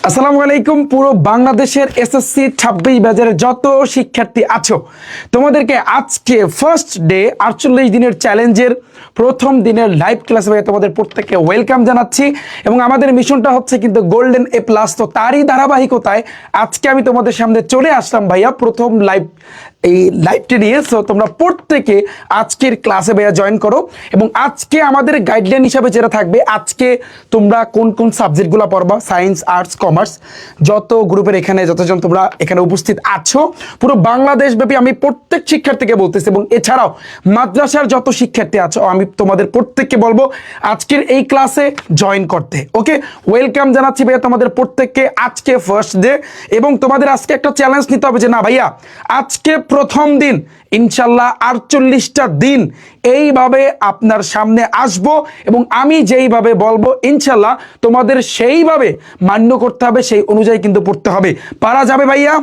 আসসালামু আলাইকুম। পুরো বাংলাদেশের এসএসসি 26 ব্যাচের যত শিক্ষার্থী আছো তোমাদেরকে আজকে ফার্স্ট ডে 48 দিনের চ্যালেঞ্জের প্রথম দিনের লাইভ ক্লাসে ভাই তোমাদের প্রত্যেককে ওয়েলকাম জানাচ্ছি এবং আমাদের মিশনটা হচ্ছে কিন্তু গোল্ডেন এ প্লাস। তো তারই ধারাবাহিকতায় আজকে আমি তোমাদের সামনে চলে আসলাম ভাইয়া প্রথম এই লাইভটি নিয়ে। সো তোমরা প্রত্যেকে আজকের ক্লাসে ভাইয়া জয়েন করো এবং আজকে আমাদের গাইডলাইন হিসাবে যেটা থাকবে, আজকে তোমরা কোন কোন সাবজেক্টগুলো পড়বা, সায়েন্স, আর্টস, কমার্স, যত গ্রুপের এখানে যতজন তোমরা এখানে উপস্থিত আছো পুরো বাংলাদেশব্যাপী আমি প্রত্যেক শিক্ষার্থীকে বলতেছি এবং এছাড়াও মাদ্রাসার যত শিক্ষার্থী আছো আমি তোমাদের প্রত্যেককে বলবো আজকের এই ক্লাসে জয়েন করতে। ওকে, ওয়েলকাম জানাচ্ছি ভাইয়া তোমাদের প্রত্যেককে আজকে ফার্স্ট ডে এবং তোমাদের আজকে একটা চ্যালেঞ্জ নিতে হবে যে না ভাইয়া আজকে প্রথম দিন ইনশাল্লাহ 48টা দিন এইভাবে আপনার সামনে আসব এবং আমি যেইভাবে বলবো ইনশাল্লাহ তোমাদের সেইভাবে মান্য করতে হবে, সেই অনুযায়ী কিন্তু পড়তে হবে। পারা যাবে ভাইয়া?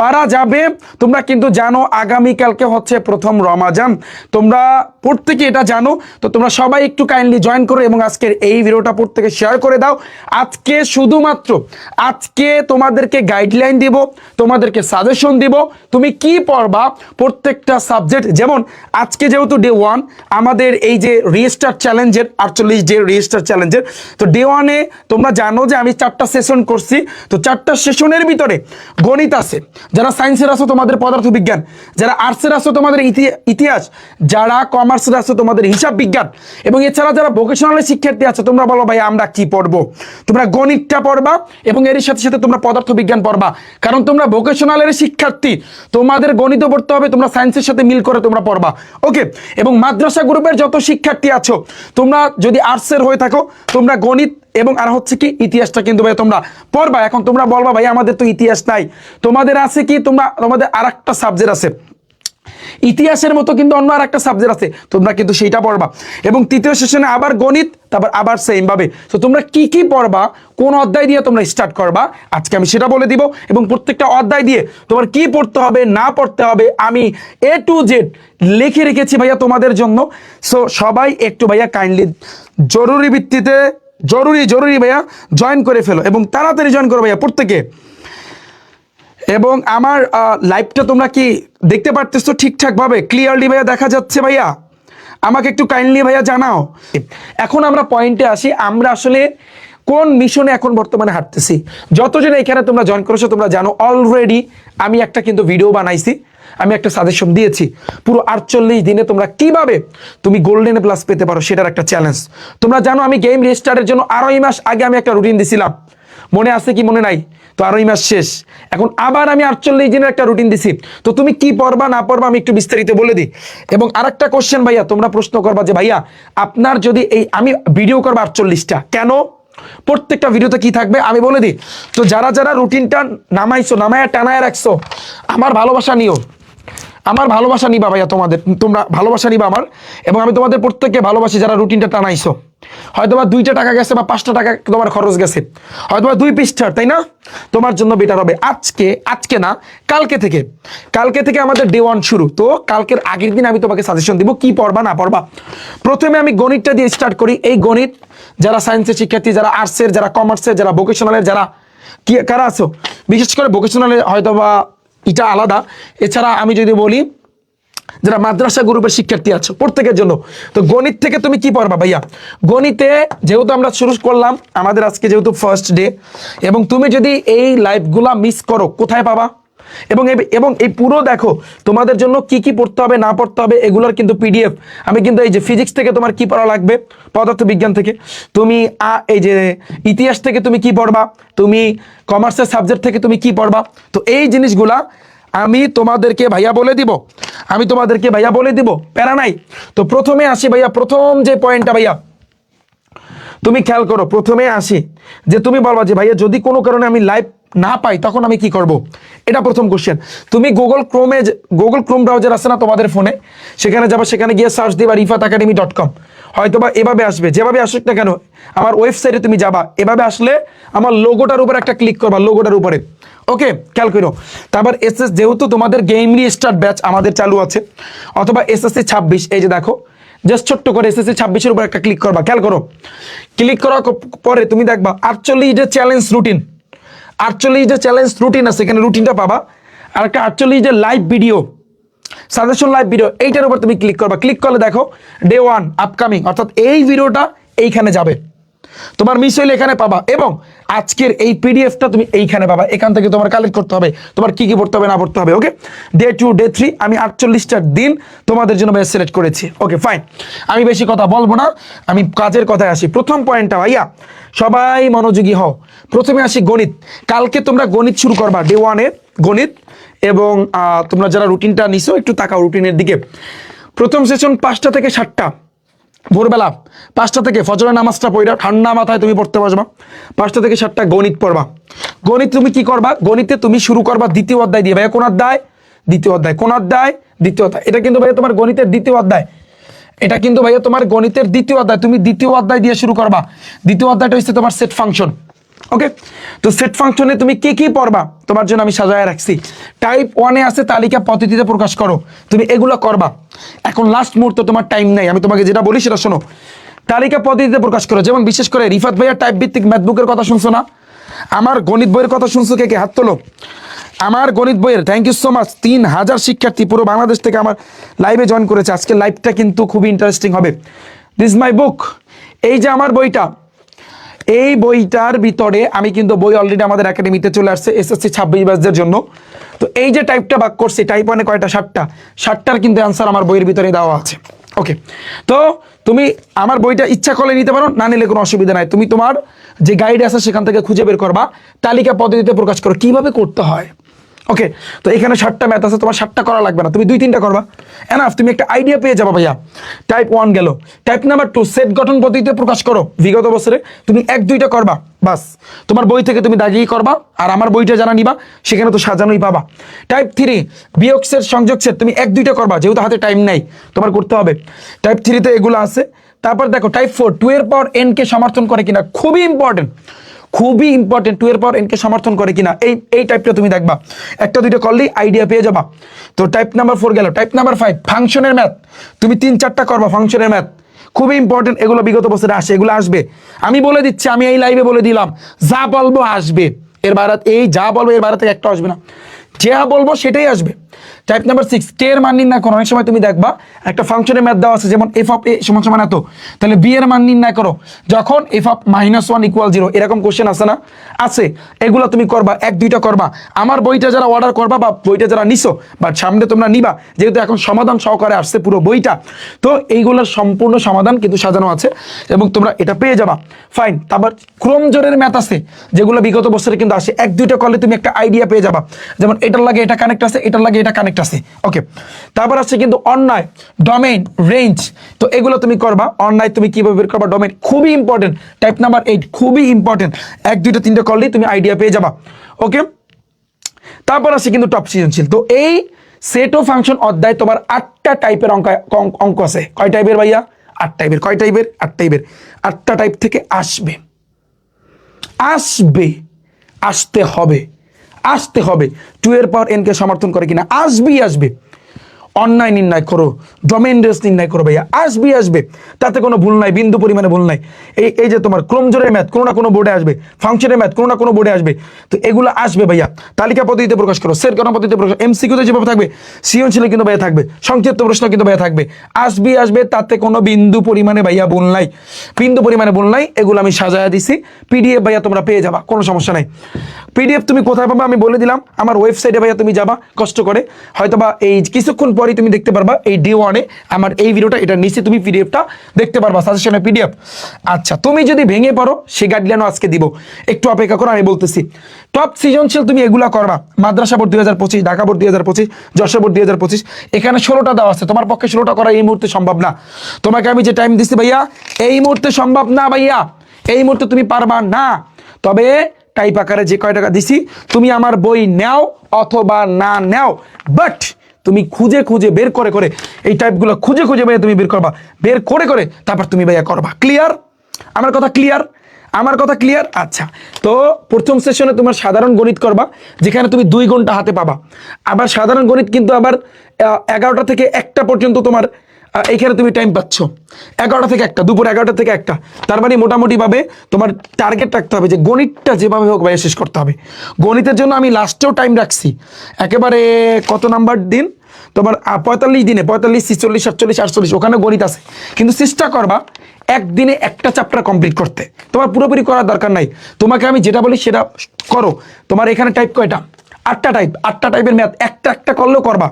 পারা যাবে। তোমরা কিন্তু জানো আগামীকালকে হচ্ছে প্রথম রমাজান, তোমরা প্রত্যেকে এটা জানো। তো তোমরা সবাই একটু কাইন্ডলি জয়েন করো এবং আজকের এই ভিডিওটা প্রত্যেকে শেয়ার করে দাও। আজকে শুধুমাত্র আজকে তোমাদেরকে গাইডলাইন দিব, তোমাদেরকে সাজেশন দিব তুমি কি পড়বা প্রত্যেকটা সাবজেক্ট। যেমন আজকে যেহেতু ডে 1 আমাদের এই যে রিস্টার্ট চ্যালেঞ্জের 48 ডে রিস্টার্ট চ্যালেঞ্জের, তো ডে 1-এ তোমরা জানো যে আমি 4টা সেশন করছি। তো 4টা সেশনের ভিতরে গণিত আছে, যারা সায়েন্সের আছো তোমাদের পদার্থবিজ্ঞান, যারা আর্টসের আছো তোমাদের ইতিহাস, যারা কমার্সের আছো তোমাদের হিসাব বিজ্ঞান এবং এছাড়া যারা ভোকেশনালের শিক্ষার্থী আছে তোমরা বলো ভাই আমরা কি পড়বো। তোমরা গণিতটা পড়বা এবং এর সাথে সাথে তোমরা পদার্থবিজ্ঞান পড়বা, কারণ তোমরা ভোকেশনালের শিক্ষার্থী, তোমাদের গণিত পড়তে হবে, তোমরা সায়েন্সের সাথে মিল করে তোমরা পড়বা। ওকে, এবং মাদ্রাসা গ্রুপের যত শিক্ষার্থী আছো তোমরা যদি আর্টসের হয়ে থাকো তোমরা গণিত এবং আর হচ্ছে কি ইতিহাসটা কিন্তু ভাই তোমরা পড়বা। এখন তোমরা বলবা ভাই আমাদের তো ইতিহাস নাই, তোমাদের আছে কি তোমাদের আর একটা সাবজেক্ট আছে ইতিহাসের মতো কিন্তু অন্য আর একটা সাবজেক্ট আছে, তোমরা কিন্তু সেইটা পড়বা এবং তৃতীয় সেশনে আবার গণিত, তারপর আবার সেম ভাবে। তো তোমরা কি কি পড়বা, কোন অধ্যায় দিয়ে তোমরা স্টার্ট করবা আজকে আমি সেটা বলে দিব এবং প্রত্যেকটা অধ্যায় দিয়ে তোমার কি পড়তে হবে না পড়তে হবে আমি A to Z লিখে রেখেছি ভাইয়া তোমাদের জন্য। সো সবাই একটু ভাইয়া কাইন্ডলি জরুরি ভিত্তিতে জরুরি ভাইয়া জয়েন করে ফেলো এবং তাড়াতাড়ি জয়েন করো ভাইয়া প্রত্যেকে। এবং আমার লাইভটা তোমরা কি দেখতে পারতেছো ঠিকঠাক ভাবে, ক্লিয়ারলি ভাইয়া দেখা যাচ্ছে ভাইয়া? আমাকে একটু কাইন্ডলি ভাইয়া জানাও। এখন আমরা পয়েন্টে আসি, আমরা আসলে কোন মিশনে এখন বর্তমানে হাঁটতেছি। যতজন এখানে তোমরা জয়েন করেছো তোমরা জানো অলরেডি আমি একটা কিন্তু ভিডিও বানাইছি, আমি একটা সাজেশন দিয়েছি পুরো 48 দিনে তোমরা কিভাবে তুমি গোল্ডেন প্লাস পেতে পারো সেটার একটা চ্যালেঞ্জ। তোমরা জানো আমি গেম রেজিস্টারের জন্য 2.5 মাস আগে আমি একটা রুটিন দিছিলাম, মনে আছে কি মনে নাই? তো 2.5 মাস শেষ, এখন আবার আমি 48 দিনের একটা রুটিন দিছি। তো তুমি কি পড়বা না পড়বা আমি একটু বিস্তারিত বলে দিই। এবং আরেকটা কোশ্চেন ভাইয়া তোমরা প্রশ্ন করবা যে ভাইয়া আপনার যদি এই আমি ভিডিও করবো 48টা, কেন প্রত্যেকটা ভিডিওতে কি থাকবে আমি বলে দিই। তো যারা যারা রুটিনটা নামাইছো, নামায়া টানায় রাখছো, আমার ভালোবাসা নিও, আমার ভালোবাসা নিবা ভাইয়া, তোমরা ভালোবাসা নিবা আমার এবং আমি তোমাদের প্রত্যেককে ভালোবাসি। যারা রুটিনটা টানাইছো, হয়তো বা 2টা টাকা গেছে বা 5টা টাকা তোমার খরচ গেছে, হয়তো বা 2 পৃষ্ঠার, তাই না? তোমার জন্য বেটার হবে আজকে না কালকে থেকে আমাদের ডে 1 শুরু। তো কালকের আগের দিন আমি তোমাকে সাজেশন দিব কি পড়বা না পড়বা। প্রথমে আমি গণিতটা দিয়ে স্টার্ট করি। এই গণিত যারা সায়েন্সের শিক্ষার্থী, যারা আর্টসের, যারা কমার্সের, যারা ভোকেশনালের, যারা কারা আছো, বিশেষ করে ভোকেশনালের হয়তো বা এটা আলাদা। এছাড়া আমি যদি বলি যারা মাদ্রাসা গ্রুপের শিক্ষার্থী আছো প্রত্যেকের জন্য, তো গণিত থেকে তুমি কি পড়বা ভাইয়া? গণিতে যেহেতু আমরা শুরু করলাম আমাদের আজকে যেহেতু ফার্স্ট ডে, এবং তুমি যদি এই লাইভগুলা মিস করো কোথায় পাবা? এবং এই পুরো দেখো তোমাদের জন্য কি কি পড়তে হবে না পড়তে হবে এগুলোর কিন্তু পিডিএফ আমি কিন্তু এই যে ফিজিক্স থেকে তোমার কি পড়া লাগবে, পদার্থবিজ্ঞান থেকে তুমি এই যে ইতিহাস থেকে তুমি কি পড়বা, তুমি কমার্সের সাবজেক্ট থেকে তুমি কি পড়বা, তো এই জিনিসগুলা আমি তোমাদেরকে ভাইয়া বলে দিব, প্যারা নাই। তো প্রথমে আসি ভাইয়া, প্রথম যে পয়েন্টটা ভাইয়া তুমি খেয়াল করো, প্রথমে আসি যে তুমি বলবা যে ভাইয়া যদি কোনো কারণে আমি লাইভ না পাই তখন আমি কি করব। এটা প্রথম কোশ্চেন। তুমি গুগল ক্রোম ব্রাউজার আছে না তোমাদের ফোনে, সেখানে যাবা, সেখানে গিয়ে সার্চ দিবা rifatacademy.com, হয়তো বা এভাবে আসবে, যেভাবে আসুক না কেন আমার ওয়েবসাইটে তুমি যাবা, এভাবে আসলে আমার লোগোটার উপর একটা ক্লিক করবা, লোগোটার উপরে। ওকে, খেয়াল করো। তারপর যেহেতু তোমাদের গেম রিস্টার্ট ব্যাচ আমাদের চালু আছে, অথবা এসএসসি 26, এই যে দেখো জাস্ট ছোট্ট করে এসএসসি 26-এর উপর একটা ক্লিক করবা। খেয়াল করো, ক্লিক করার পরে তুমি দেখবা 48 ডে চ্যালেঞ্জ রুটিন, 48 যে চ্যালেঞ্জ রুটিন আছে এখানে রুটিনটা পাবা, আর একটা 48 যে live video suggestion live video এইটার উপর তুমি ক্লিক করবা। ক্লিক করলে দেখো ডে 1 আপকামিং, অর্থাৎ এই ভিডিওটা এইখানে যাবে, তোমার মিস হইলে এখানে পাবা, এবং আজকের এই পিডিএফটা তুমি এইখানে পাবা। এখান থেকে তোমার কালেক্ট করতে হবে তোমার কি কি পড়তে হবে না পড়তে হবে। ওকে, ডে 2 ডে 3 আমি 48টা দিন তোমাদের জন্য ভাইয়া সিলেক্ট করেছি। ওকে ফাইন, আমি বেশি কথা বলবো না, আমি কাজের কথায় আসি। প্রথম পয়েন্টটা ভাইয়া সবাই মনোযোগী হও। প্রথমে আসি গণিত। কালকে তোমরা গণিত শুরু করবা, ডে 1 এর গণিত, এবং তোমরা যারা রুটিনটা নিছো একটু তাকাও রুটিনের দিকে। প্রথম সেশন 5টা থেকে 7টা, ভোরবেলা 5টা থেকে ফজরের নামাজটা পড়া ঠান্ডা মাথায় তুমি পড়তে বসবা। 5টা থেকে 7টা গণিত পড়বা। গণিত তুমি কি করবা, গণিতে তুমি শুরু করবা দ্বিতীয় অধ্যায় দিয়ে। ভাইয়া কোন অধ্যায়? দ্বিতীয় অধ্যায়। কোন অধ্যায়? দ্বিতীয় অধ্যায়। এটা কিন্তু ভাইয়া তোমার গণিতের দ্বিতীয় অধ্যায়, এটা কিন্তু ভাইয়া তোমার গণিতের দ্বিতীয় অধ্যায়। তুমি দ্বিতীয় অধ্যায় দিয়ে শুরু করবা। দ্বিতীয় অধ্যায়টা হচ্ছে তোমার সেট ফাংশন। ওকে, তো সেট ফাংশনে তুমি কি কি পড়বা তোমার জন্য আমি সাজায় রাখছি। টাইপ 1 এ আছে তালিকা পদ্ধতিতে প্রকাশ করো, তুমি এগুলো করবা। এখন লাস্ট মুহূর্তে তোমার টাইম নাই, আমি তোমাকে যেটা বলি সেটা শোনো। তালিকা পদ্ধতিতে প্রকাশ করো, যেমন বিশেষ করে রিফাত ভাইয়া টাইপ ভিত্তিক ম্যাথ বুকের কথা শুনছো না? আমার গণিত বইয়ের কথা শুনছো? কে কে হাত তোলো। আমার গণিত বইয়ের থ্যাংক ইউ সো মাচ। 3000 শিক্ষার্থী পুরো বাংলাদেশ থেকে আমার লাইভে জয়েন করেছে। আজকে লাইভটা কিন্তু খুবই ইন্টারেস্টিং হবে। দিস মাই বুক, এই যে আমার বইটা, এই বইটার ভিতরে আমি কিন্তু বই অলরেডি আমাদের একাডেমিতে চলে আসছে এসএসসি 26 ব্যাচদের জন্য। তো এই যে টাইপটা ভাগ করছি, টাইপ 1 এ কয়টা? 7টা। 7টার কিন্তু অ্যান্সার আমার বইয়ের ভিতরে দেওয়া আছে। ওকে, তো তুমি আমার বইটা ইচ্ছা করলে নিতে পারো, না নিলে কোনো অসুবিধা নাই। তুমি তোমার যে গাইড আছে সেখান থেকে খুঁজে বের করবা, তালিকা পদ্ধতিতে প্রকাশ করো কিভাবে করতে হয়। ওকে, তো এখানে 7টা ম্যাথ আছে, তোমার 7টা করা লাগবে না, তুমি 2-3টা করবা এনাফ, তুমি একটা আইডিয়া পেয়ে যাবা ভাইয়া। টাইপ 1 গেল। টাইপ নাম্বার 2 সেট গঠন পদ্ধতিতে প্রকাশ করো। বিগত বছরে তুমি 1-2টা করবা, বাস তোমার বই থেকে তুমি দাগিয়ে করবা, আর আমার বইটা জানা নিবা, সেখানে তো সাজানোই পাবা। টাইপ 3 বিয়োগ সেট সংযোগ সেট, তুমি 1-2টা করবা, যেহেতু হাতে টাইম নাই তোমার করতে হবে। টাইপ 3 তে এগুলো আছে। তারপর দেখো টাইপ 4 2 এর পাওয়ার n কে সমর্থন করে কিনা, খুবই ইম্পর্টেন্ট, খুবই ইম্পর্টেন্ট। 2 এর পাওয়ার n কে সমর্থন করে কিনা, এই টাইপটা তুমি দেখবা, 1-2টা করলেই আইডিয়া পেয়ে যাবা। তো টাইপ নাম্বার 4 গেল। টাইপ নাম্বার 5 ফাংশনের ম্যাথ, তুমি 3-4টা করবা ফাংশনের ম্যাথ, খুবই ইম্পর্টেন্ট। এগুলো বিগত বছরে আসে, এগুলো আসবে, আমি বলে দিচ্ছি, আমি এই লাইভে বলে দিলাম, যা বলবো আসবে, এর বাইরে এই যা বলবো এর বাইরে থেকে একটা আসবে না, যা বলবো সেটাই আসবে। টাইপ নাম্বার 6 কে এর মান নির্ণয় করো। অনেক সময় তুমি দেখবা একটা ফাংশনের ম্যাথ দেওয়া আছে, যেমন এফ অফ এ সমান সমান এত, তাহলে বি এর মান নির্ণয় করো যখন এফ অফ -1 = 0, এরকম কোশ্চেন আছে না? আছে। এগুলো তুমি করবা, 1-2টা করবা। আমার বইটা যারা অর্ডার করবা বা বইটা যারা নিছো বা সামনে তোমরা নিবা, যেহেতু এখন সমাধান সহকারে আসছে পুরো বইটা, তো এইগুলোর সম্পূর্ণ সমাধান কিন্তু সাজানো আছে এবং তোমরা এটা পেয়ে যাবা। ফাইন। তারপর ক্রমজোড়ের ম্যাথ আছে, যেগুলো বিগত বছরে কিন্তু আসে, 1-2টা করলে তুমি একটা আইডিয়া পেয়ে যাবা, যেমন এটার লাগে এটা কানেক্ট আছে, এটার লাগে এটা কানেক্ট আছে। ওকে, তারপর আছে কিন্তু অন্যায়, ডোমেইন, রেঞ্জ, তো এগুলো তুমি করবা। অন্যায় তুমি কিভাবে বের করবা, ডোমেইন খুবই ইম্পর্টেন্ট। টাইপ নাম্বার 8 খুবই ইম্পর্টেন্ট, 1-2টা-3টা করলেই তুমি আইডিয়া পেয়ে যাবা। ওকে, তারপর আছে কিন্তু টপ সৃজনশীল। তো এই সেট ও ফাংশন অধ্যায় তোমার 8টা টাইপের অঙ্ক আছে। কয় টাইপের ভাইয়া? 8 টাইপের। কয় টাইপের? 8 টাইপের। 8টা টাইপ থেকে আসবে, আসবে, আসতে হবে, আসতে হবে। 2 এর পাওয়ার n কে সমর্থন করে কিনা, আসবেই আসবে। অন্যায় নির্ণয় করো, ডোমেইন রেঞ্জ নির্ণয় করো ভাইয়া, আসবেই আসবে, তাতে কোনো ভুল নাই, বিন্দু পরিমাণে ভুল নাই। এই যে তোমার ক্রমজোড়ের ম্যাথ কোনো না কোনো বোর্ডে আসবে, ফাংশনের ম্যাথ কোনো না কোনো বোর্ডে আসবে, তো এগুলো আসবে ভাইয়া। তালিকা পদ্ধতিতে প্রকাশ করো, সেট গঠন পদ্ধতিতে প্রকাশ, এমসিকিউতে যেভাবে থাকবে সৃজনশীলে কিন্তু ভাইয়া থাকবে, সংক্ষিপ্ত প্রশ্ন কিন্তু ভাইয়া থাকবে, আসবেই আসবে, তাতে কোনো বিন্দু পরিমাণে ভাইয়া ভুল নাই, বিন্দু পরিমাণে ভুল নাই। এগুলো আমি সাজায়া দিছি, পিডিএফ ভাইয়া তোমরা পেয়ে যাবা, কোনো সমস্যা নাই। পিডিএফ তুমি কোথায় পাবা আমি বলে দিলাম, আমার ওয়েবসাইটে ভাইয়া তুমি যাবা কষ্ট করে, হয়তোবা এই কিছুক্ষণ পরেই তুমি দেখতে পারবা এই ডে 1 এ আমার এই ভিডিওটা, এটা নিচে তুমি পিডিএফটা দেখতে পারবা, সাজেশনের পিডিএফ। আচ্ছা, তুমি যদি ভেঙে পড়ো সেই গাইডলাইনও আজকে দিব, একটু অপেক্ষা করো, আমি বলতেছি। টপ সৃজনশীল তুমি এগুলা করবা, মাদ্রাসা board 2025, Dhaka board 2025, Jessore board 2025, এখানে 16টা দেওয়া আছে, তোমার পক্ষে 16টা করা এই মুহূর্তে সম্ভব না। তোমাকে আমি যে টাইম দিচ্ছি ভাইয়া, এই মুহূর্তে সম্ভব না ভাইয়া, এই মুহূর্তে তুমি পারবা না। তবে টাইপ আকারে যে কয় টাকা দিছি, তুমি আমার বই নাও অথবা না নাও, বাট তুমি খুঁজে খুঁজে বের করে করে এই টাইপগুলো খুঁজে খুঁজে ভাইয়া তুমি বের করবা, বের করে করে তারপর তুমি ভাইয়া করবা। ক্লিয়ার? আমার কথা ক্লিয়ার? আমার কথা ক্লিয়ার? আচ্ছা, তো প্রথম সেশনে তোমার সাধারণ গণিত করবা, যেখানে তুমি 2 ঘন্টা হাতে পাবা। আবার সাধারণ গণিত কিন্তু আবার 11টা থেকে 1টা পর্যন্ত তোমার এইখানে তুমি টাইম পাচ্ছ 11টা থেকে 1টা, দুপুর 11টা থেকে 1টা। তার মানে মোটামুটিভাবে তোমার টার্গেট রাখতে হবে যে গণিতটা যেভাবে হোক ভাইয়া শেষ করতে হবে। গণিতের জন্য আমি লাস্টেও টাইম রাখছি একেবারে কত নাম্বার দিন তোমার 45 দিনে, 45, 46, 47, 48 ওখানে গণিত আছে, কিন্তু চেষ্টা করবা একদিনে একটা চ্যাপ্টার কমপ্লিট করতে। তোমার পুরোপুরি করার দরকার নাই, তোমাকে আমি যেটা বলি সেটা করো। তোমার এখানে টাইপ কয়টা? 8টা টাইপ, 8টা টাইপের ম্যাথ একটা একটা করলেও করবা,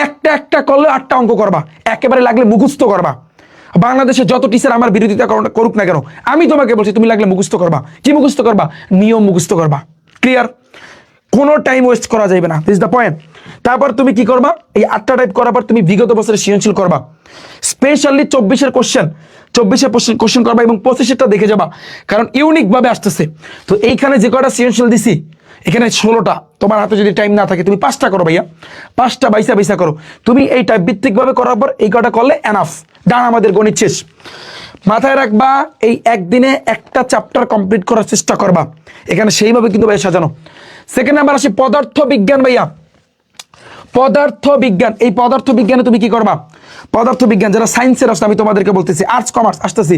একটা একটা করলেও 8টা অঙ্ক করবা, একেবারে লাগলে মুখস্থ করবা। বাংলাদেশে যত টিচার আমার বিরোধিতা করুক না কেন, আমি তোমাকে বলছি তুমি লাগলে মুখস্থ করবা। কি মুখস্থ করবা? নিয়ম মুখস্থ করবা। ক্লিয়ার? কোনো টাইম ওয়েস্ট করা যাবে না, দিস দ্য পয়েন্ট। তারপর তুমি কি করবা? এই 8টা টাইপ করার পর তুমি বিগত বছরের সৃজনশীল করবা, স্পেশালি 24-এর কোশ্চেন, 24-এর কোশ্চেন করবা এবং 25-এরটা দেখে যাবা, কারণ ইউনিক ভাবে আসতেছে। তো এইখানে যে কটা সৃজনশীল দিছি, এখানে 16টা, তোমার হাতে যদি টাইম না থাকে তুমি 5টা করো ভাইয়া, 5টা বাইসা করো। তুমি এই টাইপ ভিত্তিক ভাবে করার পর এই কটা করলে এনাফ, ডান, আমাদের গণিত শেষ। মাথায় রাখবা এই একদিনে একটা চ্যাপ্টার কমপ্লিট করার চেষ্টা করবা, এখানে সেইভাবে কিন্তু ভাইয়া সাজানো। সেকেন্ড নাম্বার আসে পদার্থ বিজ্ঞান। ভাইয়া পদার্থ বিজ্ঞান, এই পদার্থ বিজ্ঞানে তুমি কি করবা? পদার্থ বিজ্ঞান যারা সায়েন্সের আসছে, আমি তোমাদেরকে বলতেছি আর্টস কমার্স আসতেছি,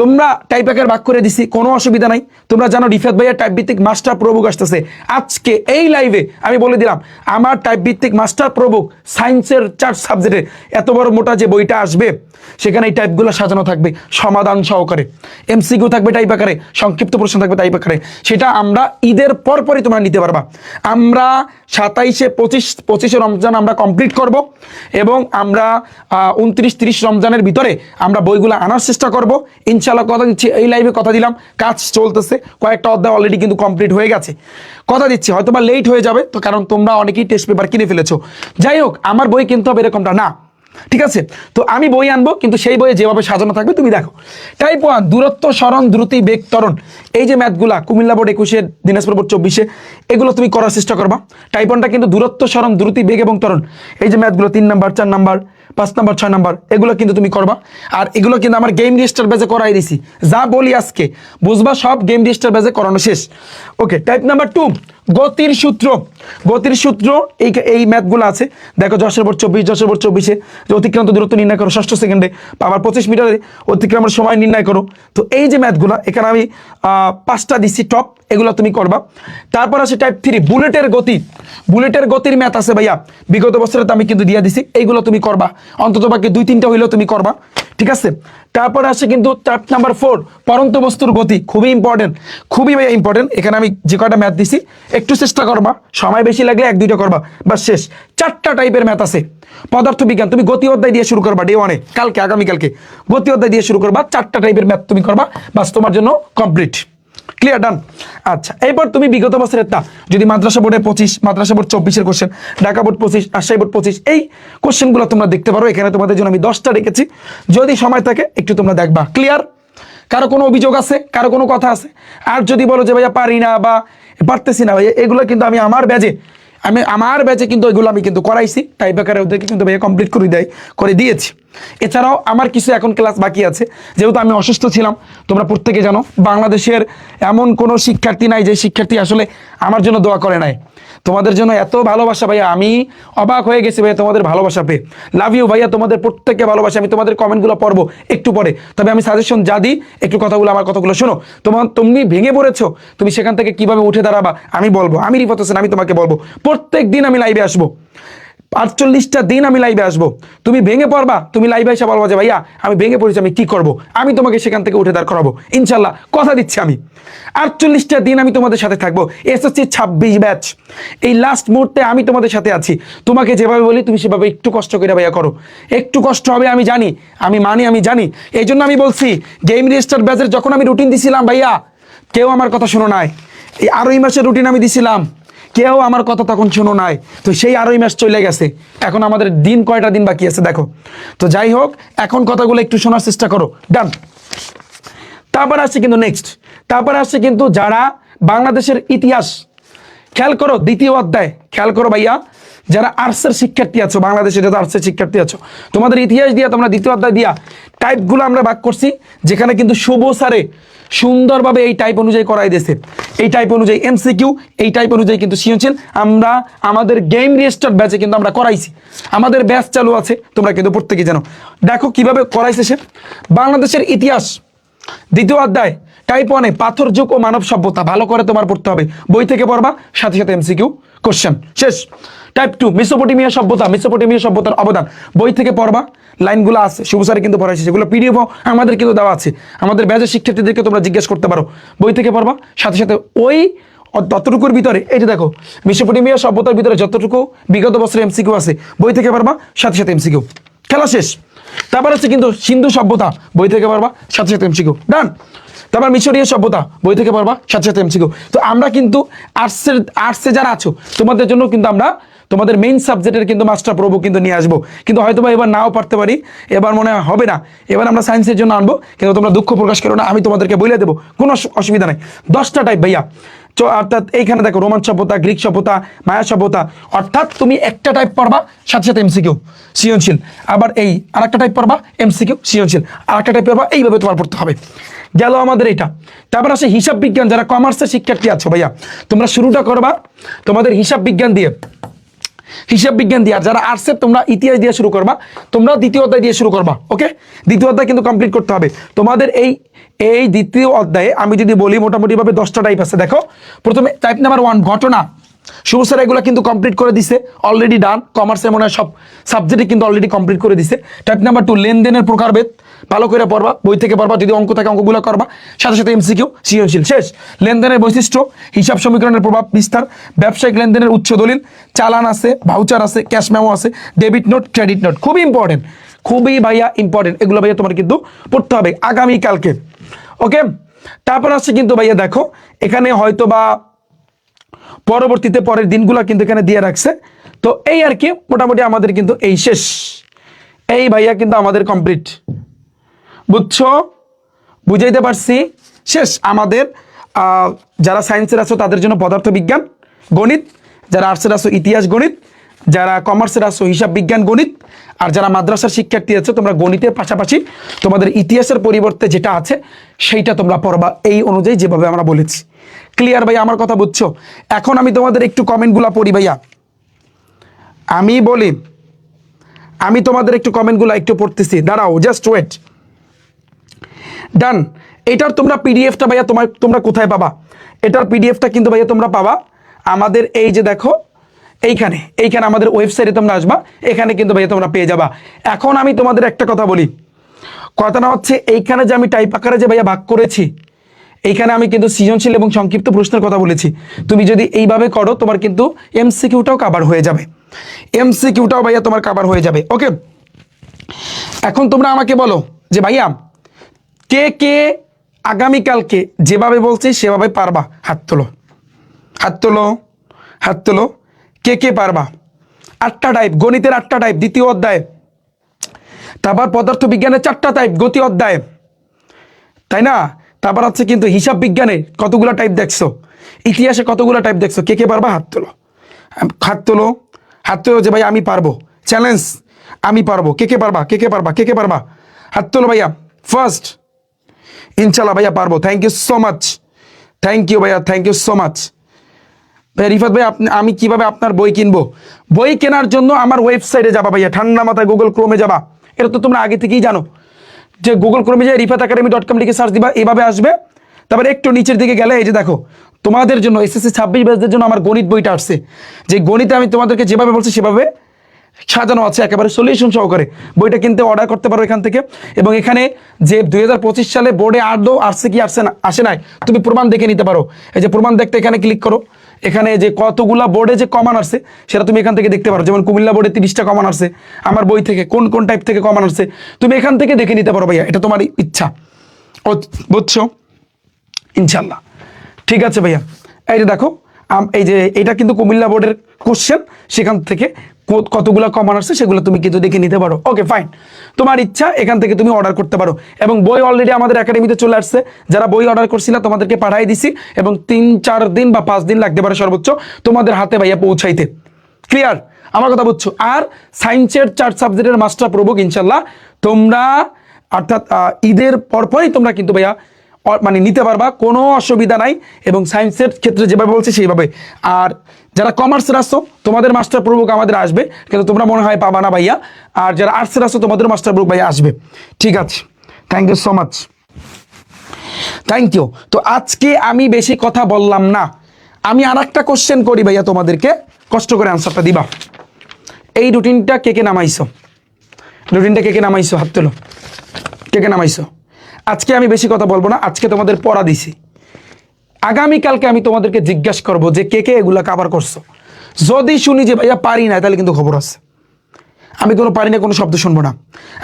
তোমরা টাইপ আকার ভাগ করে দিছি, কোনো অসুবিধা নাই। তোমরা জানো রিফাত ভাইয়া টাইপ ভিত্তিক মাস্টার প্রবুক আসতেছে আজকে এই লাইভে, আমি বলে দিলাম আমার টাইপ ভিত্তিক মাস্টার প্রবুক সায়েন্সের 4 সাবজেক্টে এত বড় মোটা যে বইটা আসবে, সেখানে এই টাইপগুলো সাজানো থাকবে সমাধান সহকারে, এমসিকিউ থাকবে টাইপ আকারে, সংক্ষিপ্ত প্রশ্ন থাকবে টাইপ আকারে। সেটা আমরা ঈদের পরপরই তোমরা নিতে পারবা। আমরা 27-এ 25 রমজান আমরা কমপ্লিট করব এবং আমরা 29-30 রমজানের ভিতরে আমরা বইগুলো আনার চেষ্টা করব ইনশাল্লাহ। কথা দিচ্ছি, এই লাইভে কথা দিলাম, কাজ চলতেছে, কয়েকটা অধ্যায় অলরেডি কিন্তু কমপ্লিট হয়ে গেছে। কথা দিচ্ছি হয়তো বা লেট হয়ে যাবে, তো কারণ তোমরা অনেকেই টেস্ট পেপার কিনে ফেলেছো। যাই হোক, আমার বই কিনতে হবে এরকমটা না, ঠিক আছে? তো আমি বই আনবো, কিন্তু সেই বইয়ে যেভাবে সাজানো থাকবে তুমি দেখো। টাইপ 1 দূরত্ব, সরণ, দ্রুতি, বেগ, ত্বরণ, এই যে ম্যাথগুলা কুমিল্লা বোর্ড 21-এ, দিনাজপুর বোর্ড 24-এ, এগুলো তুমি করার চেষ্টা করবা। টাইপ 1টা কিন্তু দূরত্ব, সরণ, দ্রুতি, বেগ এবং ত্বরণ, এই যে ম্যাথগুলো 3 নাম্বার, 4 নাম্বার, 5 নাম্বার, 6 নাম্বার, এগুলো কিন্তু তুমি করবা। আর এগুলো কিন্তু আমার গেম রেজিস্টার বেজে করাই দিছি, যা বলি আজকে বুঝবা সব গেম রেজিস্টার বেজে করানো শেষ। ওকে, টাইপ নাম্বার 2 গতির সূত্র। গতির সূত্র এই ম্যাথগুলো আছে, দেখো 10-এর বোর্ড 24, 10-এর বোর্ড 24-এ যে অতিক্রান্ত দূরত্ব নির্ণয় করো 6 সেকেন্ডে, আবার 25 মিটারে অতিক্রমের সময় নির্ণয় করো। তো এই যে ম্যাথগুলো এখানে আমি 5টা দিচ্ছি টপ, এগুলো তুমি করবা। তারপর আছে টাইপ 3 বুলেটের গতি। বুলেটের গতির ম্যাথ আছে ভাইয়া, বিগত বছরে তো আমি কিন্তু দিয়ে দিছি, এইগুলো তুমি করবা, অন্তত বাকি 2-3টা হইলেও তুমি করবা, ঠিক আছে? তারপর আসে কিন্তু টাইপ নাম্বার 4 পরন্ত বস্তুর গতি, খুবই ইম্পর্টেন্ট, খুবই ভাইয়া ইম্পর্টেন্ট। এখানে আমি যে কয়টা ম্যাথ দিছি একটু চেষ্টা করবা, সময় বেশি লাগলে 1-2টা করবা, বাস শেষ। 4টা টাইপের ম্যাথ আছে। পদার্থ বিজ্ঞান তুমি গতি অধ্যায় দিয়ে শুরু করবা, ডে 1-এ, কালকে আগামীকালকে গতি অধ্যায় দিয়ে শুরু করবা, 4টা টাইপের ম্যাথ তুমি করবা, বাস তোমার জন্য কমপ্লিট। ক্লিয়ার? ডান। আচ্ছা, এরপর তুমি বিগত বছরের তা যদি মাদ্রাসা বোর্ডে 25, মাদ্রাসা বোর্ড 24-এর question, Dhaka board 25, Rajshahi board 25, এই কোশ্চেনগুলো তোমরা দেখতে পারো। এখানে তোমাদের জন্য আমি 10টা রেখেছি, যদি সময় থাকে একটু তোমরা দেখবা। ক্লিয়ার? কারো কোনো অভিযোগ আছে, কারো কোনো কথা আছে? আর যদি বলো যে ভাইয়া পারি না বা পারতেছি না ভাইয়া, এগুলো কিন্তু আমি আমার ব্যাচে কিন্তু ওইগুলো আমি কিন্তু করাইছি, টাইপ আকারে ওদেরকে কিন্তু ভাইয়া কমপ্লিট করে দিয়েছি। এছাড়াও আমার কিছু এখন ক্লাস বাকি আছে, যেহেতু আমি অসুস্থ ছিলাম, তোমরা প্রত্যেকে জানো বাংলাদেশের এমন কোনো শিক্ষার্থী নাই যে শিক্ষার্থী আসলে আমার জন্য দোয়া করে নাই। তোমাদের জন্য এত ভালোবাসা ভাইয়া, আমি অবাক হয়ে গেছি ভাইয়া তোমাদের ভালোবাসা পেয়ে। লাভ ইউ ভাইয়া, তোমাদের প্রত্যেককে ভালোবাসা। আমি তোমাদের কমেন্টগুলো পড়বো একটু পরে, তবে আমি সাজেশন যা দিই একটু আমার কথাগুলো শোনো। তুমি ভেঙে পড়েছো, তুমি সেখান থেকে কিভাবে উঠে দাঁড়াবা আমি বলবো। আমি রিফাত হোসেন, আমি তোমাকে বলবো প্রত্যেক দিন আমি লাইভে আসবো, 48টা দিন আমি লাইভে আসবো। তুমি ভেঙে পড়বা, তুমি লাইভে এসে বলবা যে ভাইয়া আমি ভেঙে পড়েছি, আমি কি করব? আমি তোমাকে সেখান থেকে উঠে দাঁড় করাবো ইনশাল্লাহ, কথা দিচ্ছি। আমি 48টা দিন আমি তোমাদের সাথে থাকবো। এসএসসি 26 ব্যাচ, এই লাস্ট মুহূর্তে আমি তোমাদের সাথে আছি। তোমাকে যেভাবে বলি তুমি সেভাবে একটু কষ্ট করে ভাইয়া করো, একটু কষ্ট হবে আমি জানি, আমি জানি। এই জন্য আমি বলছি গেম রেজিস্টার ব্যাচের যখন আমি রুটিন দিছিলাম ভাইয়া, কেউ আমার কথা শোনো নাই। এই 2.5 মাসের রুটিন আমি দিছিলাম, কেউ আমার কথা তখন শোনো নাই। তো সেই 2.5 মাস চলে গেছে, এখন আমাদের কয়টা দিন বাকি আছে দেখো। তো যাই হোক, এখন কথাগুলো একটু শোনার চেষ্টা করো। ডান। তারপর আসছে কিন্তু নেক্সট, তারপরে আসছে কিন্তু যারা বাংলাদেশের ইতিহাস, খেয়াল করো 2য় অধ্যায়, খেয়াল করো ভাইয়া, যারা আর্টসের শিক্ষার্থী আছো, বাংলাদেশে যারা আর্টসের শিক্ষার্থী আছো, তোমাদের ইতিহাস দিয়া তোমরা 2য় অধ্যায় দিয়া টাইপগুলো আমরা ভাগ করছি, যেখানে কিন্তু শুভ সুন্দরভাবে এই টাইপ অনুযায়ী করাই দিয়েছে, এই টাইপ অনুযায়ী এমসিকিউ, এই টাইপ অনুযায়ী কিন্তু সৃজনশীল আমরা আমাদের গেম রিস্টার্ট ব্যাচে কিন্তু আমরা করাইছি, আমাদের ব্যাচ চালু আছে, তোমরা কিন্তু প্রত্যেকে জানো। দেখো কিভাবে করাইছে সে। বাংলাদেশের ইতিহাস দ্বিতীয় অধ্যায় টাইপ 1-এ পাথর যুগ ও মানব সভ্যতা ভালো করে তোমার পড়তে হবে, বই থেকে পড়বা, সাথে সাথে এমসিকিউ কোশ্চেন শেষ। টাইপ 2 মেসোপটেমিয়া সভ্যতা, মেসোপটেমিয়া সভ্যতার অবদান, বই থেকে পড়বা, লাইনগুলো আছে শুভ স্যারে কিন্তু পড়াইছে, সেগুলো পিডিএফ আমাদের কিন্তু দেওয়া আছে, আমাদের ব্যাচের শিক্ষার্থীদেরকে তোমরা জিজ্ঞেস করতে পারো, বই থেকে পড়বা, সাথে সাথে ওই ততটুকুর ভিতরে এই যে দেখো মেসোপটেমিয়া সভ্যতার ভিতরে যতটুকু বিগত বছরের এমসিকিউ আছে, বই থেকে পারবা, সাথে সাথে এমসিকিউ, খেলা শেষ। তারপর হচ্ছে কিন্তু সিন্ধু সভ্যতা, বই থেকে পারবা, সাথে সাথে এমসিকিউ, ডান। তারপর মিশরীয় সভ্যতা, বই থেকে পারবা, সাথে সাথে এমসিকিউ। তো আমরা কিন্তু আর্টসে যারা আছো তোমাদের জন্য কিন্তু আমরা তোমাদের মেইন সাবজেক্টের কিন্তু মাস্টার প্রভু কিন্তু নিয়ে আসবো, কিন্তু হয়তো বা এবার নাও পারতে পারি, এবার মনে হবে না, এবার আমরা সায়েন্সের জন্য আনবো, কিন্তু তোমরা দুঃখ প্রকাশ করো না, আমি তোমাদেরকে বলে দেবো, কোনো অসুবিধা নাই। 10টা টাইপ ভাইয়া, অর্থাৎ এইখানে দেখো রোমান সভ্যতা, গ্রিক সভ্যতা, মায়া সভ্যতা, অর্থাৎ তুমি একটা টাইপ পড়বা, সাথে সাথে এমসিকিউ সৃজনশীল, আবার এই আরেকটা টাইপ পড়বা, এমসিকিউ সৃজনশীল, আরেকটা টাইপ পড়বা, এইভাবে তোমার পড়তে হবে। গেল আমাদের এটা। তারপর আসে হিসাব বিজ্ঞান, যারা কমার্সের শিক্ষার্থী আছো ভাইয়া তোমরা শুরুটা করবা তোমাদের হিসাব বিজ্ঞান দিয়ে, হিসাব বিজ্ঞান দিয়ে। আর যারা আর্টসের তোমরা ইতিহাস দিয়ে শুরু করবা, তোমরা দ্বিতীয় অধ্যায় দিয়ে শুরু করবা, ওকে? দ্বিতীয় অধ্যায় কিন্তু কমপ্লিট করতে হবে তোমাদের। এই দ্বিতীয় অধ্যায়ে আমি যদি বলি মোটামুটিভাবে 10টা টাইপ আছে। দেখো প্রথমে টাইপ নাম্বার 1 ঘটনা, শুভ স্যার এগুলো কিন্তু কমপ্লিট করে দিছে, অলরেডি ডান। কমার্সের মনে হয় সব সাবজেক্টে কিন্তু অলরেডি কমপ্লিট করে দিছে। টাইপ নাম্বার 2 লেনদেনের প্রকারভেদ, ভালো করে পড়বা, বই থেকে পড়বা, যদি অঙ্ক থাকে অঙ্কগুলো করবা, সাথে সাথে এমসিকিউ সৃজনশীল শেষ। লেনদেনের বৈশিষ্ট্য, হিসাব সমীকরণের প্রভাব বিস্তার, ব্যবসায়িক লেনদেনের উৎস দলিল, চালান আছে, ভাউচার আছে, ক্যাশ মেমো আছে, ডেবিট নোট, ক্রেডিট নোট, খুবই ইম্পর্টেন্ট, খুবই ভাইয়া ইম্পর্টেন্ট, এগুলো ভাইয়া তোমার কিন্তু পড়তে হবে আগামীকালকে, ওকে? তারপর আসছে কিন্তু ভাইয়া দেখো এখানে হয়তো বা পরবর্তীতে পরের দিনগুলো কিন্তু এখানে দিয়ে রাখছে। তো এই আর কি মোটামুটি আমাদের কিন্তু এই শেষ, এই ভাইয়া কিন্তু আমাদের কমপ্লিট, বুঝছো? বুঝাইতে পারছি? শেষ আমাদের। যারা সায়েন্সের আছো তাদের জন্য পদার্থ বিজ্ঞান গণিত, যারা আর্টসের আছো ইতিহাস গণিত, যারা কমার্সের আছো হিসাব বিজ্ঞান গণিত, আর যারা মাদ্রাসার শিক্ষার্থী আছো তোমরা গণিতের পাশাপাশি তোমাদের ইতিহাসের পরিবর্তে যেটা আছে সেইটা তোমরা পড়বা, এই অনুযায়ী যেভাবে আমরা বলেছি। ক্লিয়ার ভাইয়া আমার কথা বুঝছো? এখন আমি তোমাদের একটু কমেন্টগুলো পড়ি ভাইয়া, আমি বলি, আমি তোমাদের একটু কমেন্টগুলো একটু পড়তেছি, দাঁড়াও, জাস্ট ওয়েট। ডান। এটার তোমরা পিডিএফটা ভাইয়া তোমরা কোথায় পাবা? এটার পিডিএফটা কিন্তু ভাইয়া তোমরা পাবা আমাদের এই যে দেখো এইখানে আমাদের ওয়েবসাইটে তোমরা আসবা, এখানে কিন্তু ভাইয়া তোমরা পেয়ে যাবা। এখন আমি তোমাদের একটা কথা বলি, কথাটা হচ্ছে এইখানে যে আমি টাইপ আকারে যে ভাইয়া ভাগ করেছি, এইখানে আমি কিন্তু সৃজনশীল এবং সংক্ষিপ্ত প্রশ্নের কথা বলেছি। তুমি যদি এইভাবে করো তোমার কিন্তু এমসিকিউটাও কভার হয়ে যাবে, এমসিকিউটাও ভাইয়া তোমার কভার হয়ে যাবে, ওকে? এখন তোমরা আমাকে বলো যে ভাইয়া কে কে আগামীকালকে যেভাবে বলছি সেভাবে পারবা? হাত তোলো, হাত তোলো, হাত তোলো, কে কে পারবা? 8টা টাইপ, গণিতের 8টা টাইপ দ্বিতীয় অধ্যায়, তারপর পদার্থ বিজ্ঞানের 4টা টাইপ গতি অধ্যায়, তাই না? তারপর হচ্ছে কিন্তু হিসাব বিজ্ঞানে কতগুলো টাইপ দেখছো, ইতিহাসে কতগুলো টাইপ দেখছো, কে কে পারবা? হাত তোলো, হাত তোলো, হাত তোলো যে ভাই আমি পারবো, চ্যালেঞ্জ, আমি পারবো, কে কে পারবা? কে কে পারবা? কে কে পারবা? হাত তোলো ভাইয়া, ফার্স্ট। ইনশাল্লাহ ভাইয়া পারবো, thank you so much, thank you ভাইয়া, থ্যাংক ইউ সো মাচ। ভাই রিফাত ভাই আমি কিভাবে আপনার বই কিনবো? বই কেনার জন্য আমার ওয়েবসাইটে যাবা ভাইয়া, ঠান্ডা মাথায় গুগল ক্রোমে যাবা, এটা তো তোমরা আগে থেকেই জানো যে গুগল ক্রোমে যায় rifatacademy.com লিখে সার্চ দিবা, এভাবে আসবে। তারপরে একটু নিচের দিকে গেলে এই যে দেখো তোমাদের জন্য এসএসসি 26 ব্যাচদের জন্য আমার গণিত বইটা আসছে, যে গণিতে আমি তোমাদেরকে যেভাবে বলছি সেভাবে সাজানো আছে একেবারে সলিউশন সহকারে। বইটা কিনতে অর্ডার করতে পারো এখান থেকে। এবং এখানে যে 2025 সালে বোর্ডে আদৌ আসছে কি আসে নাই তুমি প্রমাণ দেখে নিতে পারো। এই যে প্রমাণ দেখতে এখানে ক্লিক করো, এখানে যে কতগুলা বোর্ডে যে কমান আসছে সেটা তুমি এখান থেকে দেখতে পারো। যেমন কুমিল্লা বোর্ডে 30টা কমান আসছে আমার বই থেকে, কোন কোন টাইপ থেকে কমান আসছে তুমি এখান থেকে দেখে নিতে পারো ভাইয়া, এটা তোমার ইচ্ছা, বুঝছো? ইনশাল্লাহ ঠিক আছে ভাইয়া। এই যে দেখো এই যে এটা কিন্তু কুমিল্লা বোর্ডের কোশ্চেন, সেখান থেকে কতগুলো কমান আসছে সেগুলো তুমি কিন্তু দেখে নিতে পারো, ওকে ফাইন। তোমার ইচ্ছা এখান থেকে তুমি অর্ডার করতে পারো। এবং বই অলরেডি আমাদের একাডেমিতে চলে আসছে, যারা বই অর্ডার করছিলা তোমাদেরকে পাঠাই দিছি, এবং 3-4 দিন বা 5 দিন লাগতে পারে সর্বোচ্চ তোমাদের হাতে ভাইয়া পৌঁছাইতে। ক্লিয়ার আমার কথা বুঝছো? আর সায়েন্সের 4 সাবজেক্টের মাস্টার প্রভুক ইনশাল্লাহ তোমরা অর্থাৎ ঈদের পরপরই তোমরা কিন্তু ভাইয়া মানে নিতে পারবা, কোনো অসুবিধা নাই। এবং সায়েন্সের ক্ষেত্রে যেভাবে বলছে সেইভাবে। আর যারা কমার্সের আসছো তোমাদের মাস্টার প্রুফ আমাদের আসবে, কিন্তু তোমরা মনে হয় পাবা না ভাইয়া। আর যারা আর্টসের আসছো তোমাদের মাস্টার প্রুফ ভাইয়া আসবে। ঠিক আছে, thank you so much, thank you. তো আজকে আমি বেশি কথা বললাম না, আমি আর একটা কোশ্চেন করি ভাইয়া, তোমাদেরকে কষ্ট করে আনসারটা দিবা। এই রুটিনটা কে কে নামাইছো? রুটিনটা কে কে নামাইছো? হাত তোলো, কে কে নামাইছো? আজকে আমি বেশি কথা বলবো না, আজকে তোমাদের পড়া দিছি। আগামীকালকে আমি তোমাদেরকে জিজ্ঞাসা করবো যে কে কে এগুলা কাভার করছো। যদি শুনি যে ভাইয়া পারি না, তাহলে কিন্তু খবর আছে। আমি কোনো পারি না কোনো শব্দ শুনবো না,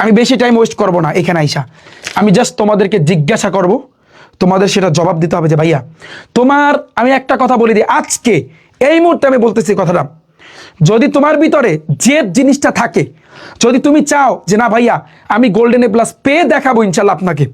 আমি বেশি টাইম ওয়েস্ট করবো না এখানে আইসা। আমি জাস্ট তোমাদেরকে জিজ্ঞাসা করব, তোমাদের সেটা জবাব দিতে হবে যে ভাইয়া তোমার। আমি একটা কথা বলি দিই আজকে, এই মুহূর্তে আমি বলতেছি কথাটা, যদি তোমার ভিতরে যে জিনিসটা থাকে, যদি তুমি চাও যে না ভাইয়া আমি গোল্ডেন এ প্লাস পেয়ে দেখাবো ইনশাল্লাহ আপনাকে,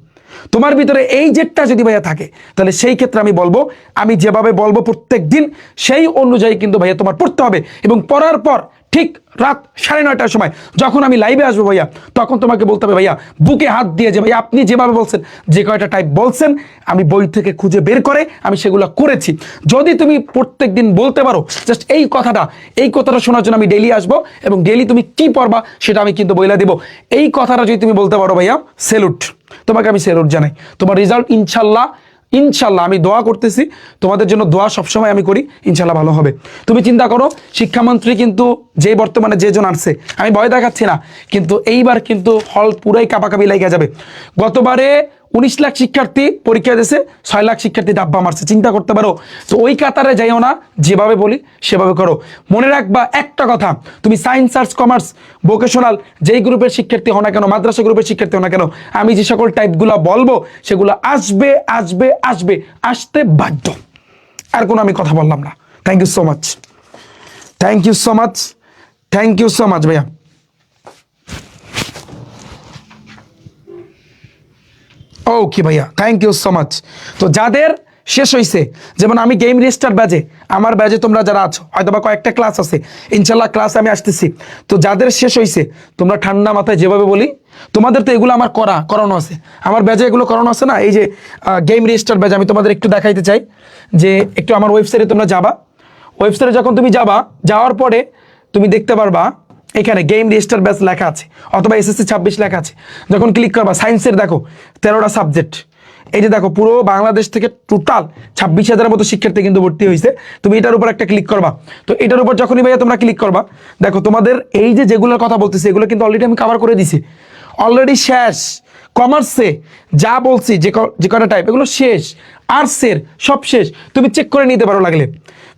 তোমার ভিতরে এই জেটটা যদি ভাইয়া থাকে, তাহলে সেই ক্ষেত্রে আমি বলবো, আমি যেভাবে বলবো প্রত্যেক দিন সেই অনুযায়ী কিন্তু ভাইয়া তোমার পড়তে হবে। এবং পড়ার পর ঠিক রাত 9:30টার সময় যখন আমি লাইভে আসবো ভাইয়া, তখন তোমাকে বলতে হবে ভাইয়া বুকে হাত দিয়ে যে ভাইয়া আপনি যেভাবে বলছেন, যে কয়টা টাইপ বলছেন আমি বই থেকে খুঁজে বের করে আমি সেগুলো করেছি। যদি তুমি প্রত্যেক দিন বলতে পারো জাস্ট এই কথাটা শোনার জন্য আমি ডেইলি আসবো, এবং ডেইলি তুমি কি পড়বা সেটা আমি কিন্তু বইলা দিব। এই কথাটা যদি তুমি বলতে পারো ভাইয়া, সেলুট, তোমাকে আমি সেলুট জানাই। তোমার রেজাল্ট ইনশাল্লাহ ইনশাল্লাহ আমি দোয়া করতেছি, তোমাদের জন্য দোয়া সবসময় আমি করি, ইনশাল্লাহ ভালো হবে। তুমি চিন্তা করো, শিক্ষামন্ত্রী কিন্তু যে বর্তমানে যেজন আসছে, আমি ভয় দেখাচ্ছি না, কিন্তু এইবার কিন্তু হল পুরাই কাপাকাপি লেগে যাবে। গতবারে 19 লাখ শিক্ষার্থী পরীক্ষা দিয়েছে, 6 লাখ শিক্ষার্থী ডাব্বা মারছে, চিন্তা করতে পারো। তো ওই কাতারে যাইও না, যেভাবে বলি সেভাবে করো। মনে রাখবা একটা কথা, তুমি সায়েন্স, আর্টস, কমার্স, ভোকেশনাল যেই গ্রুপের শিক্ষার্থী হও না কেন, মাদ্রাসা গ্রুপের শিক্ষার্থী হও না কেন, আমি যে সকল টাইপগুলো বলবো সেগুলো আসবে আসবে আসবে, আসতে বাধ্য। আর কোনো আমি কথা বললাম না। Thank you so much, thank you so much, thank you so much ভাইয়া। ওকে ভাইয়া, থ্যাংক ইউ সো মাচ। তো যাদের শেষ হয়েছে, যেমন আমি গেম রেজিস্টার ব্যাচে, আমার ব্যাচে তোমরা যারা আছো হয়তো বা কয়েকটা ক্লাস আছে, ইনশাল্লাহ ক্লাস আমি আসতেছি। তো যাদের শেষ হয়েছে তোমরা ঠান্ডা মাথায় যেভাবে বলি, তোমাদের তো এগুলো আমার করানো আছে, আমার ব্যাচে এগুলো করানো আছে না। এই যে গেম রেজিস্টার ব্যাচ, আমি তোমাদের একটু দেখাইতে চাই যে একটু আমার ওয়েবসাইটে তোমরা যাবা। ওয়েবসাইটে যখন তুমি যাওয়ার পরে তুমি দেখতে পারবা এখানে গেম রেজিস্টার ব্যাচ লেখা আছে, অথবা এসএসসি 26 লেখা আছে। যখন ক্লিক করবা, সায়েন্সের দেখো 13টা সাবজেক্ট। এই যে দেখো পুরো বাংলাদেশ থেকে টোটাল 26,000-এর মতো শিক্ষার্থী কিন্তু ভর্তি হয়েছে। তুমি এটার উপর একটা ক্লিক করবা। তো এটার উপর যখনই ভাইয়া তোমরা ক্লিক করবা, দেখো তোমাদের এই যে যেগুলোর কথা বলতেছি এগুলো কিন্তু অলরেডি আমি কভার করে দিছি, অলরেডি শেষ। কমার্সে যা বলছি যে কটা টাইপ এগুলো শেষ, আর্টসের সব শেষ, তুমি চেক করে নিতে পারো লাগলে।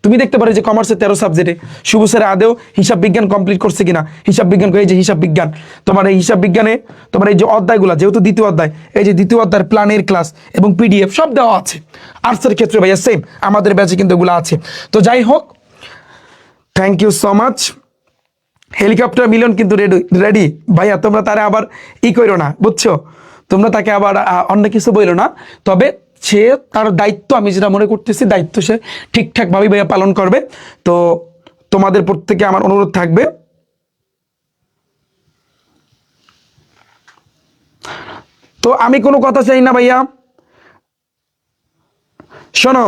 তুমি দেখতে পারো যে কমার্সের 13 সাবজেক্টে শুভ স্যার আদেও হিসাব বিজ্ঞান কমপ্লিট করছে কিনা। হিসাব বিজ্ঞান, এই যে হিসাব বিজ্ঞান, তোমার এই হিসাব বিজ্ঞানে তোমার এই যে অধ্যায়গুলো, যেহেতু দ্বিতীয় অধ্যায়, এই যে দ্বিতীয় অধ্যায়ের প্ল্যানের ক্লাস এবং পিডিএফ সব দেওয়া আছে। আর্টসের ক্ষেত্রে ভাইয়া সেম, আমাদের ব্যাচে কিন্তু এগুলো আছে। তো যাই হোক, thank you so much. Helicopter Milon কিন্তু রেডি ভাইয়া, তোমরা তারা আবার করো না, বুঝছো? তোমরা তাকে আবার অন্য কিছু বইলো না। তবে সে তার দায়িত্ব, আমি যেটা মনে করতেছি দায়িত্ব সে ঠিকঠাকভাবে ভাইয়া পালন করবে। তো তোমাদের প্রত্যেকে আমার অনুরোধ থাকবে, তো আমি কোনো কথা চাই না ভাইয়া, শোনো,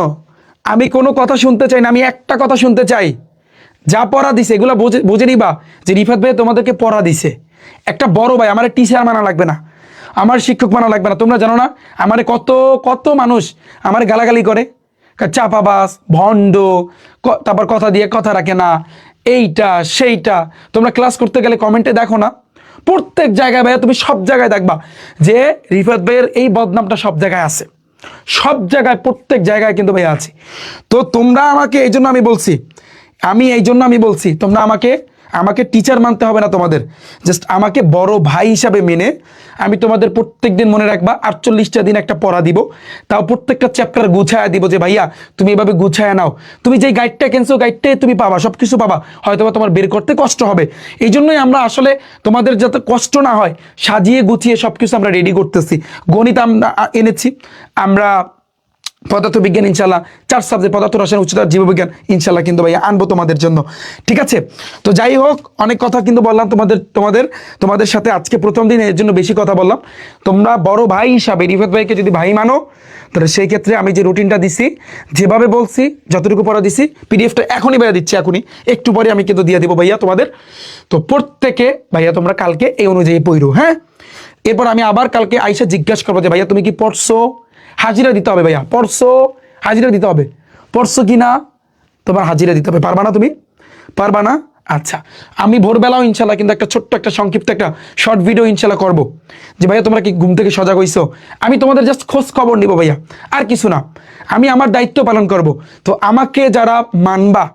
আমি কোনো কথা শুনতে চাই না, আমি একটা কথা শুনতে চাই, যা পড়া দিছে এগুলো বুঝে নিবা যে রিফাত ভাই তোমাদেরকে পড়া দিছে। একটা বড় ভাই, আমার টিচার মানা লাগবে না, আমার শিক্ষক মানা লাগবে না। তোমরা জানো না আমার কত কত মানুষ আমার গালাগালি করে, চাপাবাস, ভণ্ড, তারপর কথা দিয়ে কথা রাখে না, এইটা সেইটা। তোমরা ক্লাস করতে গেলে কমেন্টে দেখো না, প্রত্যেক জায়গায় ভাইয়া তুমি সব জায়গায় দেখবা যে রিফাত ভাইয়ের এই বদনামটা সব জায়গায় আছে, সব জায়গায় প্রত্যেক জায়গায় কিন্তু ভাইয়া আছে। তো তোমরা আমাকে এই জন্য আমি বলছি তোমরা আমাকে টিচার মানতে হবে না তোমাদের, জাস্ট আমাকে বড় ভাই হিসাবে মেনে আমি তোমাদের প্রত্যেকদিন মনে রাখবা 48টা দিন একটা পড়া দিব, তাও প্রত্যেকটা চ্যাপ্টার গুছায়া দিব যে ভাইয়া তুমি এভাবে গুছায়া নাও। তুমি যেই গাইডটা কিনছো গাইডটাই তুমি পাবা, সব কিছু পাবা, হয়তো তোমার বের করতে কষ্ট হবে। এই জন্যই আমরা আসলে তোমাদের যাতে কষ্ট না হয় সাজিয়ে গুছিয়ে সব কিছু আমরা রেডি করতেছি। গণিত আমরা এনেছি, আমরা পদার্থবিজ্ঞান ইনশাল্লাহ 4 সাবজেক্ট, পদার্থ রসায়ন উচ্চতর জীববিজ্ঞান ইনশাল্লাহ কিন্তু ভাইয়া আনবো তোমাদের জন্য, ঠিক আছে? তো যাই হোক, অনেক কথা কিন্তু বললাম তোমাদের সাথে আজকে প্রথম দিন, এর জন্য বেশি কথা বললাম। তোমরা বড় ভাই হিসাবে রিফাত ভাইকে যদি ভাই মানো, তাহলে সেই ক্ষেত্রে আমি যে রুটিনটা দিছি, যেভাবে বলছি, যতটুকু পড়া দিছি, পিডিএফটা এখনই ভাইয়া দিচ্ছি, এখনই একটু পরে আমি কিন্তু দিয়ে দেবো ভাইয়া তোমাদের। তো প্রত্যেকে ভাইয়া তোমরা কালকে এই অনুযায়ী পড়ো, হ্যাঁ? এরপর আমি আবার কালকে আইসা জিজ্ঞাসা করবো যে ভাইয়া তুমি কি পড়ছো, হাজিরা দিতে হবে ভাইয়া, পড়ছো হাজিরা দিতে হবে, পড়ছো কি না তোমার হাজিরা দিতে হবে। পারবা না তুমি? পারবা না? আচ্ছা, আমি ভোরবেলাও ইনশাল্লাহ কিন্তু একটা ছোট্ট একটা সংক্ষিপ্ত একটা শর্ট ভিডিও ইনশাল্লাহ করবো, যে ভাইয়া তোমরা কি ঘুম থেকে সজাগ হইছো। আমি তোমাদের জাস্ট খোঁজ খবর নিব ভাইয়া, আর কিছু না। আমি আমার দায়িত্ব পালন করব। তো আমাকে যারা মানবা,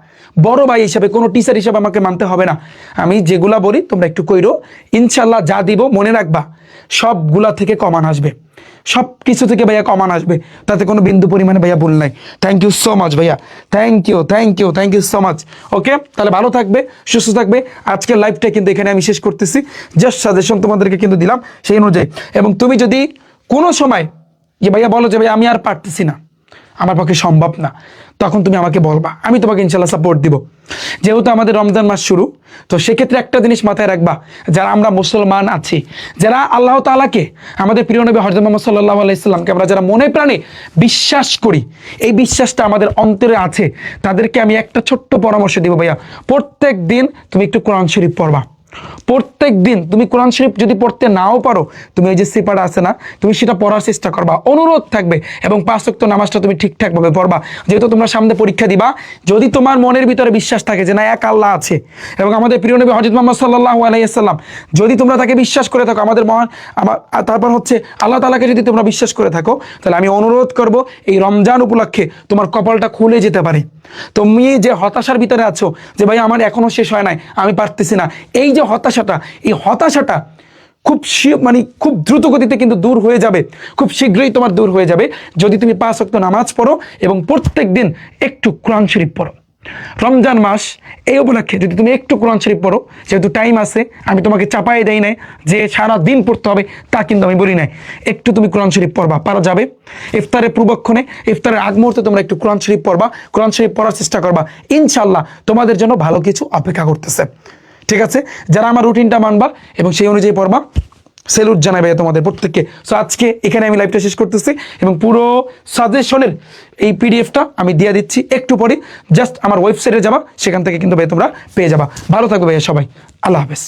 বড় ভাই হিসাবে, কোনো টিচার হিসাবে আমাকে মানতে হবে না। আমি যেগুলা বলি তোমরা একটু কইরো, ইনশাল্লাহ যা দিব মনে রাখবা সবগুলা থেকে কমান আসবে, সব কিছু থেকে ভাইয়া কমান আসবে, তাতে কোনো বিন্দু পরিমাণে ভাইয়া ভুল নাই। থ্যাংক ইউ সো মাচ ভাইয়া, থ্যাংক ইউ সো মাচ। ওকে, তাহলে ভালো থাকবে, সুস্থ থাকবে। আজকের লাইভটা কিন্তু এখানে আমি শেষ করতেছি, জাস্ট সাজেশন তোমাদেরকে কিন্তু দিলাম সেই অনুযায়ী। এবং তুমি যদি কোনো সময় যে ভাইয়া বলো যে ভাই আমি আর পারতেছি না, আমার পক্ষে সম্ভব না, তখন তুমি আমাকে বলবা, আমি তোমাকে ইনশাল্লাহ সাপোর্ট দিব। যেহেতু আমাদের রমজান মাস শুরু, তো সেক্ষেত্রে একটা জিনিস মাথায় রাখবা, যারা আমরা মুসলমান আছি, যারা আল্লাহ তাআলাকে, আমাদের প্রিয় নবী হযরত মুহাম্মদ সাল্লাল্লাহু আলাইহি সাল্লামকে আমরা যারা মনে প্রাণে বিশ্বাস করি, এই বিশ্বাসটা আমাদের অন্তরে আছে, তাদেরকে আমি একটা ছোট্ট পরামর্শ দিব ভাইয়া, প্রত্যেক দিন তুমি একটু কোরআন শরীফ পড়বা। প্রত্যেক দিন তুমি কোরআন শরীফ যদি পড়তে নাও পারো, তুমি এই যে সিপাটা আছে না, তুমি সেটা পড়ার চেষ্টা করবা, অনুরোধ থাকবে। এবং 5 ওয়াক্ত নামাজটা তুমি ঠিকঠাকভাবে পড়বা। যেহেতু তোমরা সামনে পরীক্ষা দিবা, যদি তোমার মনের ভিতরে বিশ্বাস থাকে যে না এক আল্লাহ আছে, এবং আমাদের প্রিয় নবী হযরত মুহাম্মদ সাল্লাল্লাহু আলাইহি সাল্লাম, যদি তোমরা তাকে বিশ্বাস করে থাকো, তারপর হচ্ছে আল্লাহ তাআলাকে যদি তোমরা বিশ্বাস করে থাকো, তাহলে আমি অনুরোধ করব এই রমজান উপলক্ষে তোমার কপালটা খুলে যেতে পারে। তুমি যে হতাশার ভিতরে আছো যে ভাই আমার এখনো শেষ হয় নাই, আমি পারতেছি না, এই যে হতাশাটা, এই হতাশাটা খুব দ্রুত গতিতে কিন্তু দূর হয়ে যাবে, খুব শীঘ্রই তোমার দূর হয়ে যাবে যদি তুমি 5 ওয়াক্ত নামাজ পড়ো এবং প্রত্যেক দিন একটু কোরআন শরীফ পড়ো। রমজান মাস এই উপলক্ষে যদি তুমি একটু কোরআন শরীফ পড়ো, যেহেতু টাইম আছে, আমি তোমাকে চাপাই দেই নাই যে সারা দিন পড়তে হবে, তা কিন্তু আমি বলি নাই, একটু তুমি কোরআন শরীফ পড়বা, পারা যাবে। ইফতারের পূর্বক্ষণে, ইফতারের আগ মুহূর্তে তোমরা একটু কোরআন শরীফ পড়বা, কোরআন শরীফ পড়ার চেষ্টা করবা, ইনশাল্লাহ তোমাদের জন্য ভালো কিছু অপেক্ষা করতেছে, ঠিক আছে? যারা আমার রুটিনটা মানবা এবং সেই অনুযায়ী পড়বা, সেলুট জানাই ভাইয়া তোমাদের প্রত্যেককে। সো আজকে এখানে আমি লাইভটা শেষ করতেছি এবং পুরো সাজেশনের এই পিডিএফটা আমি দিয়ে দিচ্ছি একটু পরে, জাস্ট আমার ওয়েবসাইটে যাবা, সেখান থেকে কিন্তু ভাই তোমরা পেয়ে যাবা। ভালো থাকবে ভাইয়া সবাই, আল্লাহ হাফেজ।